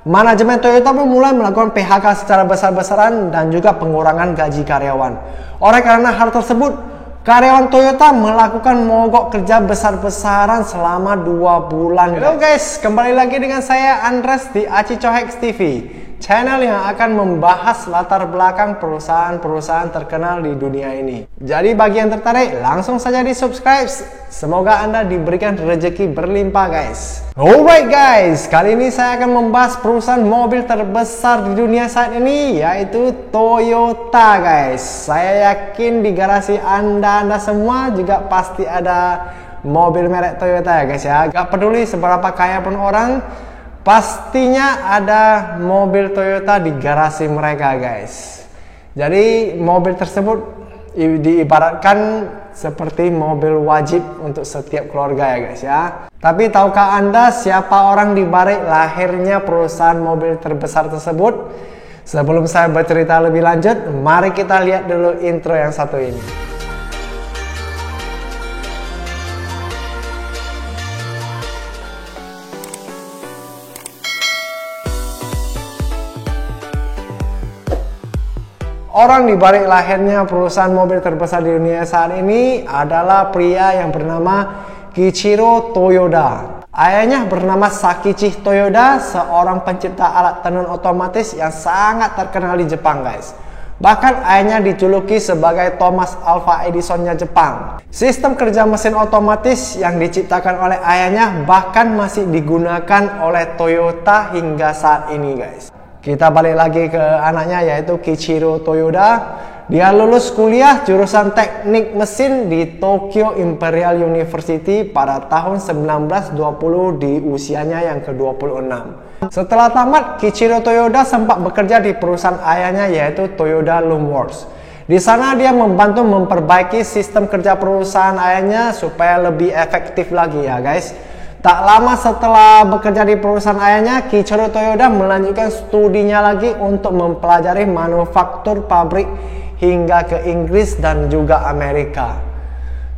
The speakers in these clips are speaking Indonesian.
Manajemen Toyota pun mulai melakukan PHK secara besar-besaran dan juga pengurangan gaji karyawan. Oleh karena hal tersebut, karyawan Toyota melakukan mogok kerja besar-besaran selama 2 bulan. Halo guys, kembali lagi dengan saya Andres di Aci Cohex TV, channel yang akan membahas latar belakang perusahaan-perusahaan terkenal di dunia ini. Jadi bagi yang tertarik, langsung saja di subscribe. Semoga Anda diberikan rezeki berlimpah guys. Alright guys, kali ini saya akan membahas perusahaan mobil terbesar di dunia saat ini, yaitu Toyota guys. Saya yakin di garasi Anda semua juga pasti ada mobil merek Toyota ya guys ya. Gak peduli seberapa kaya pun orang, pastinya ada mobil Toyota di garasi mereka guys. Jadi mobil tersebut diibaratkan seperti mobil wajib untuk setiap keluarga ya guys ya. Tapi tahukah Anda siapa orang di balik lahirnya perusahaan mobil terbesar tersebut? Sebelum saya bercerita lebih lanjut, mari kita lihat dulu intro yang satu ini. Orang di balik lahirnya perusahaan mobil terbesar di dunia saat ini adalah pria yang bernama Kiichiro Toyoda. Ayahnya bernama Sakichi Toyoda, seorang pencipta alat tenun otomatis yang sangat terkenal di Jepang guys. Bahkan ayahnya dijuluki sebagai Thomas Alva Edisonnya Jepang. Sistem kerja mesin otomatis yang diciptakan oleh ayahnya bahkan masih digunakan oleh Toyota hingga saat ini guys. Kita balik lagi ke anaknya, yaitu Kiichiro Toyoda. Dia lulus kuliah jurusan teknik mesin di Tokyo Imperial University pada tahun 1920 di usianya yang ke-26. Setelah tamat, Kiichiro Toyoda sempat bekerja di perusahaan ayahnya, yaitu Toyoda Loomworks. Di sana dia membantu memperbaiki sistem kerja perusahaan ayahnya supaya lebih efektif lagi ya guys. Tak lama setelah bekerja di perusahaan ayahnya, Kiichiro Toyoda melanjutkan studinya lagi untuk mempelajari manufaktur pabrik hingga ke Inggris dan juga Amerika.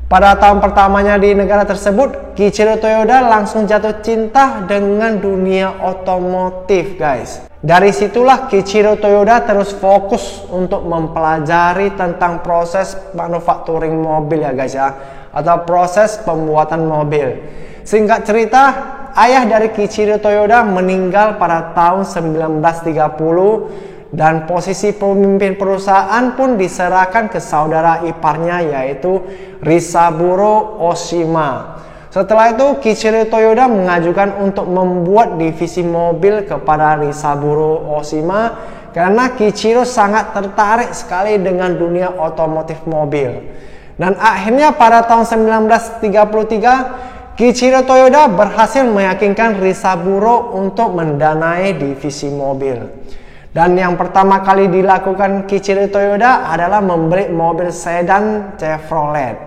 Pada tahun pertamanya di negara tersebut, Kiichiro Toyoda langsung jatuh cinta dengan dunia otomotif guys. Dari situlah Kiichiro Toyoda terus fokus untuk mempelajari tentang proses manufacturing mobil ya guys ya, atau proses pembuatan mobil. Singkat cerita, ayah dari Kiichiro Toyoda meninggal pada tahun 1930 dan posisi pemimpin perusahaan pun diserahkan ke saudara iparnya, yaitu Risaburo Oshima. Setelah itu, Kiichiro Toyoda mengajukan untuk membuat divisi mobil kepada Risaburo Oshima karena Kiichiro sangat tertarik sekali dengan dunia otomotif mobil. Dan akhirnya pada tahun 1933, Kiichiro Toyoda berhasil meyakinkan Risaburo untuk mendanai divisi mobil. Dan yang pertama kali dilakukan Kiichiro Toyoda adalah membeli mobil sedan Chevrolet.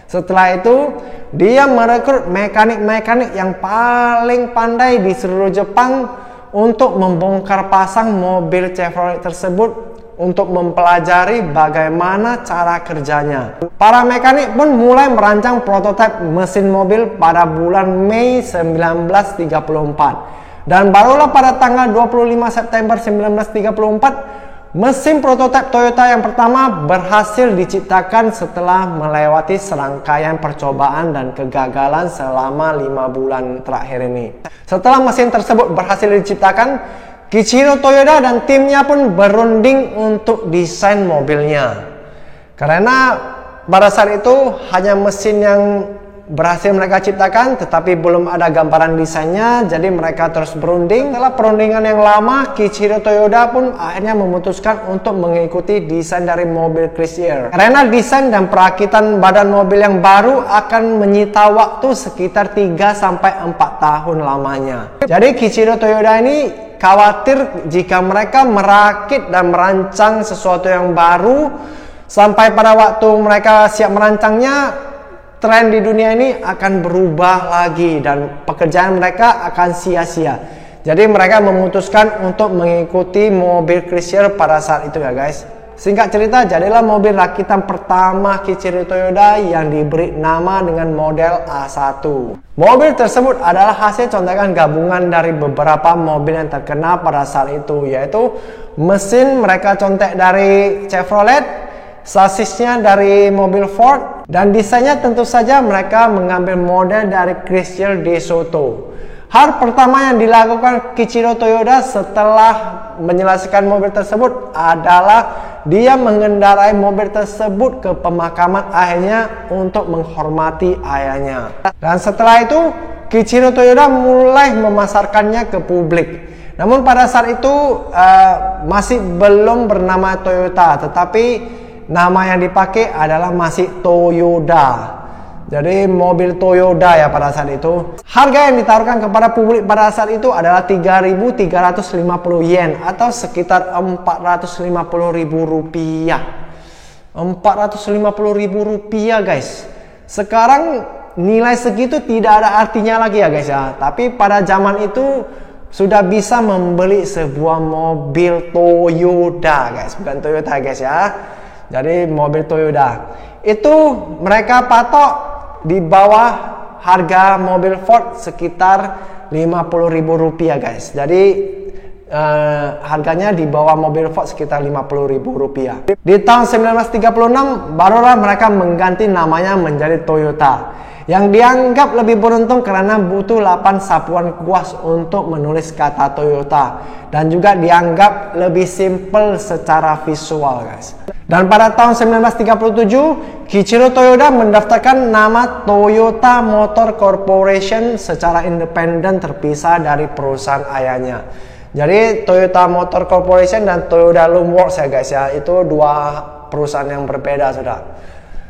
Setelah itu, dia merekrut mekanik-mekanik yang paling pandai di seluruh Jepang untuk membongkar pasang mobil Chevrolet tersebut untuk mempelajari bagaimana cara kerjanya. Para mekanik pun mulai merancang prototipe mesin mobil pada bulan Mei 1934. Dan barulah pada tanggal 25 September 1934, mesin prototipe Toyota yang pertama berhasil diciptakan setelah melewati serangkaian percobaan dan kegagalan selama 5 bulan terakhir ini. Setelah mesin tersebut berhasil diciptakan, Kiichiro Toyoda dan timnya pun berunding untuk desain mobilnya. Karena pada saat itu hanya mesin yang berhasil mereka ciptakan, tetapi belum ada gambaran desainnya, jadi mereka terus berunding. Setelah perundingan yang lama, Kiichiro Toyoda pun akhirnya memutuskan untuk mengikuti desain dari mobil Chrysler. Karena desain dan perakitan badan mobil yang baru akan menyita waktu sekitar 3-4 tahun lamanya. Jadi Kiichiro Toyoda ini khawatir jika mereka merakit dan merancang sesuatu yang baru, sampai pada waktu mereka siap merancangnya, tren di dunia ini akan berubah lagi dan pekerjaan mereka akan sia-sia. Jadi mereka memutuskan untuk mengikuti mobil Chrysler pada saat itu ya guys. Singkat cerita, jadilah mobil rakitan pertama Kichiro Toyoda yang diberi nama dengan model A1. Mobil tersebut adalah hasil contekan gabungan dari beberapa mobil yang terkenal pada saat itu, yaitu mesin mereka contek dari Chevrolet, sasisnya dari mobil Ford, dan desainnya tentu saja mereka mengambil model dari Chrysler DeSoto. Hal pertama yang dilakukan Kichiro Toyoda setelah menyelesaikan mobil tersebut adalah dia mengendarai mobil tersebut ke pemakaman ayahnya untuk menghormati ayahnya. Dan setelah itu, Kichiro Toyoda mulai memasarkannya ke publik. Namun pada saat itu masih belum bernama Toyota, tetapi nama yang dipakai adalah masih Toyoda. Jadi mobil Toyoda ya pada saat itu. Harga yang ditaruhkan kepada publik pada saat itu adalah 3.350 yen atau sekitar 450.000 rupiah. 450.000 rupiah guys. Sekarang nilai segitu tidak ada artinya lagi ya guys ya. Tapi pada zaman itu sudah bisa membeli sebuah mobil Toyota guys. Bukan Toyota guys ya. Jadi mobil Toyota. Itu mereka patok di bawah harga mobil Ford sekitar 50.000 rupiah guys. Jadi harganya di bawah mobil Ford sekitar 50.000 rupiah. Di tahun 1936 barulah mereka mengganti namanya menjadi Toyota, yang dianggap lebih beruntung karena butuh 8 sapuan kuas untuk menulis kata Toyota, dan juga dianggap lebih simpel secara visual guys. Dan pada tahun 1937, Kichiro Toyoda mendaftarkan nama Toyota Motor Corporation secara independen terpisah dari perusahaan ayahnya. Jadi Toyota Motor Corporation dan Toyota Loom Works ya guys ya, itu dua perusahaan yang berbeda sudah.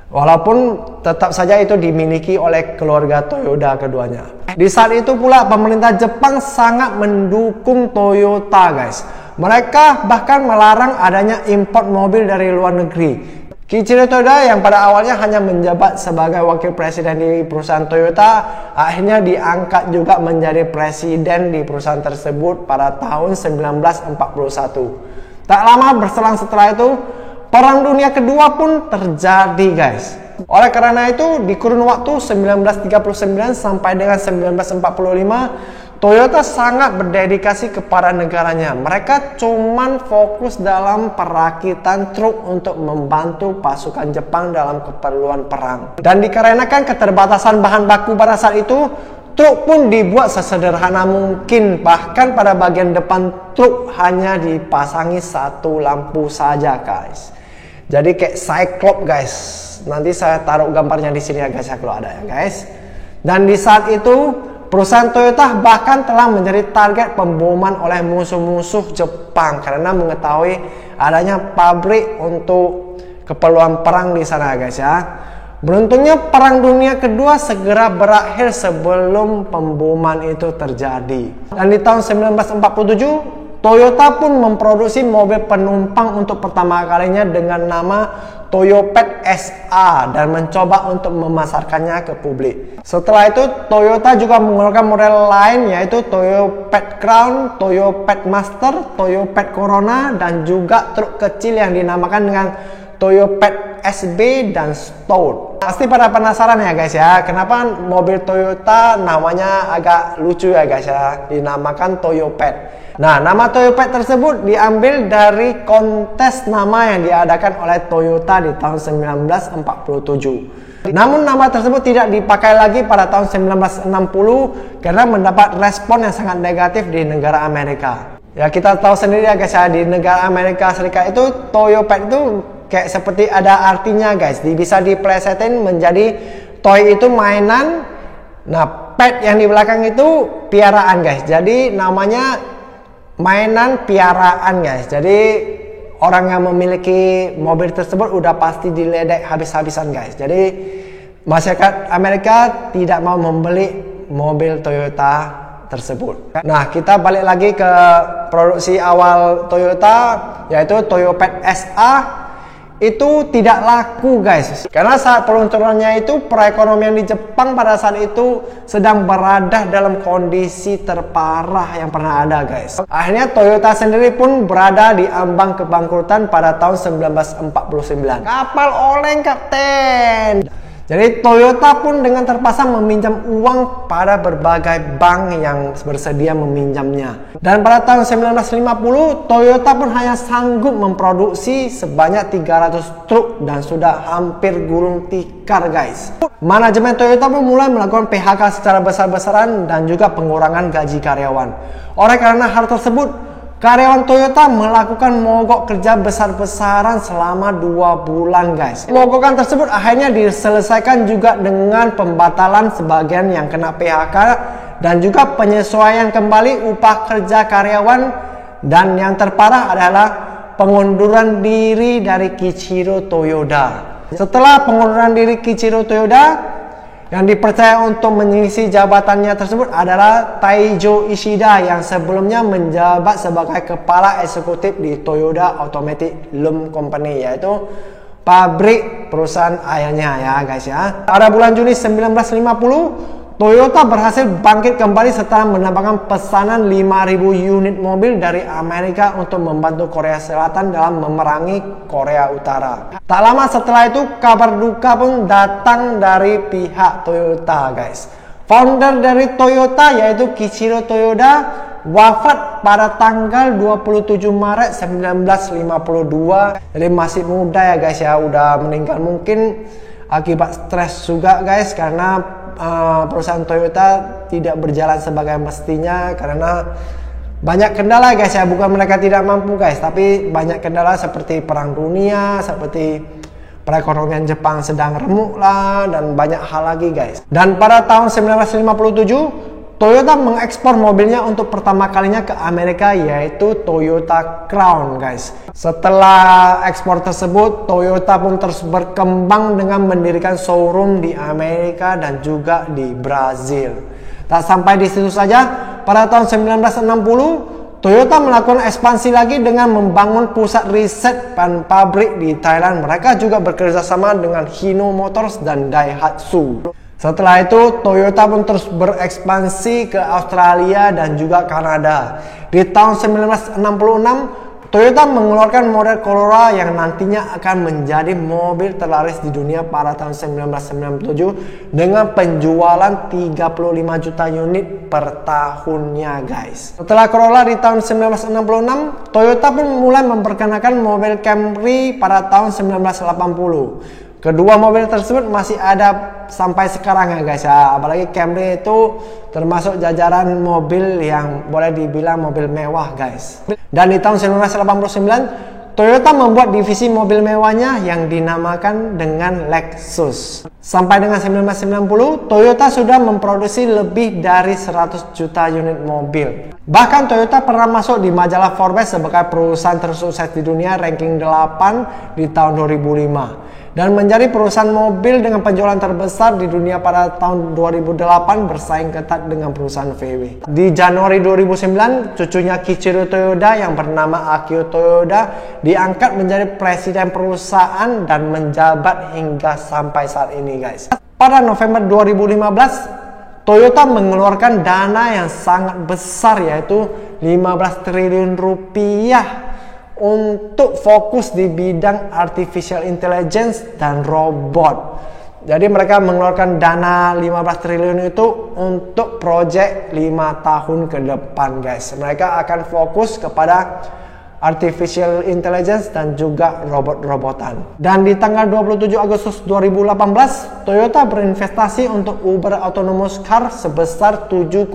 Walaupun tetap saja itu dimiliki oleh keluarga Toyoda keduanya. Di saat itu pula pemerintah Jepang sangat mendukung Toyota guys. Mereka bahkan melarang adanya impor mobil dari luar negeri. Kichiro Toyoda yang pada awalnya hanya menjabat sebagai wakil presiden di perusahaan Toyota, akhirnya diangkat juga menjadi presiden di perusahaan tersebut pada tahun 1941. Tak lama berselang setelah itu, Perang Dunia Kedua pun terjadi guys. Oleh karena itu, di kurun waktu 1939 sampai dengan 1945, Toyota sangat berdedikasi kepada negaranya. Mereka cuman fokus dalam perakitan truk untuk membantu pasukan Jepang dalam keperluan perang. Dan dikarenakan keterbatasan bahan baku pada saat itu, truk pun dibuat sesederhana mungkin. Bahkan pada bagian depan truk hanya dipasangi satu lampu saja guys. Jadi kayak Cyclops guys. Nanti saya taruh gambarnya di sini ya guys ya kalau ada ya guys. Dan di saat itu perusahaan Toyota bahkan telah menjadi target pemboman oleh musuh-musuh Jepang karena mengetahui adanya pabrik untuk keperluan perang di sana guys ya. Beruntungnya Perang Dunia Kedua segera berakhir sebelum pemboman itu terjadi. Dan di tahun 1947 Toyota pun memproduksi mobil penumpang untuk pertama kalinya dengan nama Toyopet SA dan mencoba untuk memasarkannya ke publik. Setelah itu Toyota juga mengeluarkan model lain yaitu Toyopet Crown, Toyopet Master, Toyopet Corona, dan juga truk kecil yang dinamakan dengan Toyopet SB dan Stout. Pasti pada penasaran ya guys ya, kenapa mobil Toyota namanya agak lucu ya guys ya, dinamakan Toyopet. Nah, nama Toyopet tersebut diambil dari kontes nama yang diadakan oleh Toyota di tahun 1947. Namun nama tersebut tidak dipakai lagi pada tahun 1960 karena mendapat respon yang sangat negatif di negara Amerika. Ya kita tahu sendiri ya guys ya, di negara Amerika Serikat itu Toyopet itu kayak seperti ada artinya guys. Bisa diplesetin menjadi toy itu mainan. Nah, pet yang di belakang itu piaraan guys. Jadi namanya mainan piaraan guys. Jadi orang yang memiliki mobil tersebut udah pasti diledek habis-habisan guys. Jadi masyarakat Amerika tidak mau membeli mobil Toyota tersebut. Nah, kita balik lagi ke produksi awal Toyota, yaitu Toyopet SA. itu tidak laku guys, karena saat peluncurannya itu perekonomian di Jepang pada saat itu sedang berada dalam kondisi terparah yang pernah ada guys. Akhirnya Toyota sendiri pun berada di ambang kebangkrutan pada tahun 1949. Kapal oleng kapten. Jadi Toyota pun dengan terpaksa meminjam uang pada berbagai bank yang bersedia meminjamnya. Dan pada tahun 1950, Toyota pun hanya sanggup memproduksi sebanyak 300 truk dan sudah hampir gulung tikar guys. Manajemen Toyota pun mulai melakukan PHK secara besar-besaran dan juga pengurangan gaji karyawan. Oleh karena hal tersebut, karyawan Toyota melakukan mogok kerja besar-besaran selama 2 bulan guys. Mogokan tersebut akhirnya diselesaikan juga dengan pembatalan sebagian yang kena PHK dan juga penyesuaian kembali upah kerja karyawan, dan yang terparah adalah pengunduran diri dari Kiichiro Toyoda. Setelah pengunduran diri Kiichiro Toyoda, yang dipercaya untuk mengisi jabatannya tersebut adalah Taijo Ishida yang sebelumnya menjabat sebagai kepala eksekutif di Toyota Automatic Loom Company, yaitu pabrik perusahaan ayahnya ya guys ya. Pada bulan Juni 1950, Toyota berhasil bangkit kembali setelah mendapatkan pesanan 5.000 unit mobil dari Amerika untuk membantu Korea Selatan dalam memerangi Korea Utara. Tak lama setelah itu, kabar duka pun datang dari pihak Toyota guys. Founder dari Toyota yaitu Kiichiro Toyoda wafat pada tanggal 27 Maret 1952. Jadi masih muda ya guys ya, udah meninggal mungkin akibat stres juga guys, karena perusahaan Toyota tidak berjalan sebagai mestinya karena banyak kendala guys ya. Bukan mereka tidak mampu guys, tapi banyak kendala seperti perang dunia, seperti perekonomian Jepang sedang remuk lah, dan banyak hal lagi guys. Dan pada tahun 1957 Toyota mengekspor mobilnya untuk pertama kalinya ke Amerika, yaitu Toyota Crown guys. Setelah ekspor tersebut, Toyota pun terus berkembang dengan mendirikan showroom di Amerika dan juga di Brazil. Tak sampai di situ saja, pada tahun 1960 Toyota melakukan ekspansi lagi dengan membangun pusat riset dan pabrik di Thailand. Mereka juga bekerjasama dengan Hino Motors dan Daihatsu. Setelah itu, Toyota pun terus berekspansi ke Australia dan juga Kanada. Di tahun 1966, Toyota mengeluarkan model Corolla yang nantinya akan menjadi mobil terlaris di dunia pada tahun 1997 dengan penjualan 35 juta unit per tahunnya guys. Setelah Corolla di tahun 1966, Toyota pun mulai memperkenalkan mobil Camry pada tahun 1980. Kedua mobil tersebut masih ada sampai sekarang ya guys ya. Apalagi Camry itu termasuk jajaran mobil yang boleh dibilang mobil mewah guys. Dan di tahun 1989 Toyota membuat divisi mobil mewahnya yang dinamakan dengan Lexus. Sampai dengan 1990 Toyota sudah memproduksi lebih dari 100 juta unit mobil. Bahkan Toyota pernah masuk di majalah Forbes sebagai perusahaan tersukses di dunia ranking 8 di tahun 2005. Dan menjadi perusahaan mobil dengan penjualan terbesar di dunia pada tahun 2008 bersaing ketat dengan perusahaan VW. Di Januari 2009, cucunya Kiichiro Toyoda yang bernama Akio Toyoda diangkat menjadi presiden perusahaan dan menjabat hingga sampai saat ini guys. Pada November 2015, Toyota mengeluarkan dana yang sangat besar yaitu 15 triliun rupiah untuk fokus di bidang artificial intelligence dan robot. Jadi mereka mengeluarkan dana 15 triliun itu untuk proyek 5 tahun ke depan guys. Mereka akan fokus kepada artificial intelligence dan juga robot-robotan. Dan di tanggal 27 Agustus 2018, Toyota berinvestasi untuk Uber Autonomous Car sebesar 7,5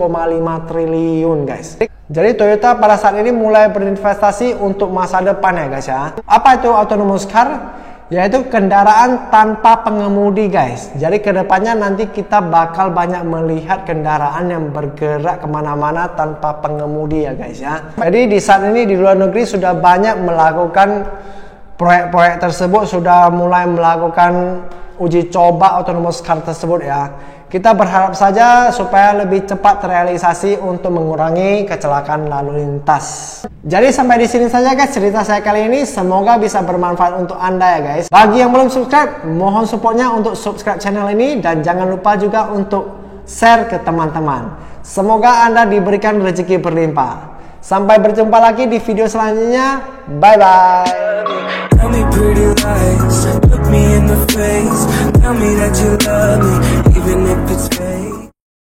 triliun guys. Jadi Toyota pada saat ini mulai berinvestasi untuk masa depan ya guys ya. Apa itu autonomous car? Yaitu kendaraan tanpa pengemudi guys. Jadi kedepannya nanti kita bakal banyak melihat kendaraan yang bergerak kemana-mana tanpa pengemudi ya guys ya. Jadi di saat ini di luar negeri sudah banyak melakukan proyek-proyek tersebut, sudah mulai melakukan uji coba autonomous car tersebut ya. Kita berharap saja supaya lebih cepat terrealisasi untuk mengurangi kecelakaan lalu lintas. Jadi sampai di sini saja guys cerita saya kali ini. Semoga bisa bermanfaat untuk Anda ya guys. Bagi yang belum subscribe, mohon supportnya untuk subscribe channel ini. Dan jangan lupa juga untuk share ke teman-teman. Semoga Anda diberikan rezeki berlimpah. Sampai berjumpa lagi di video selanjutnya. Bye-bye. Tell me pretty lies, look me in the face. Tell me that you love me, even if it's fake.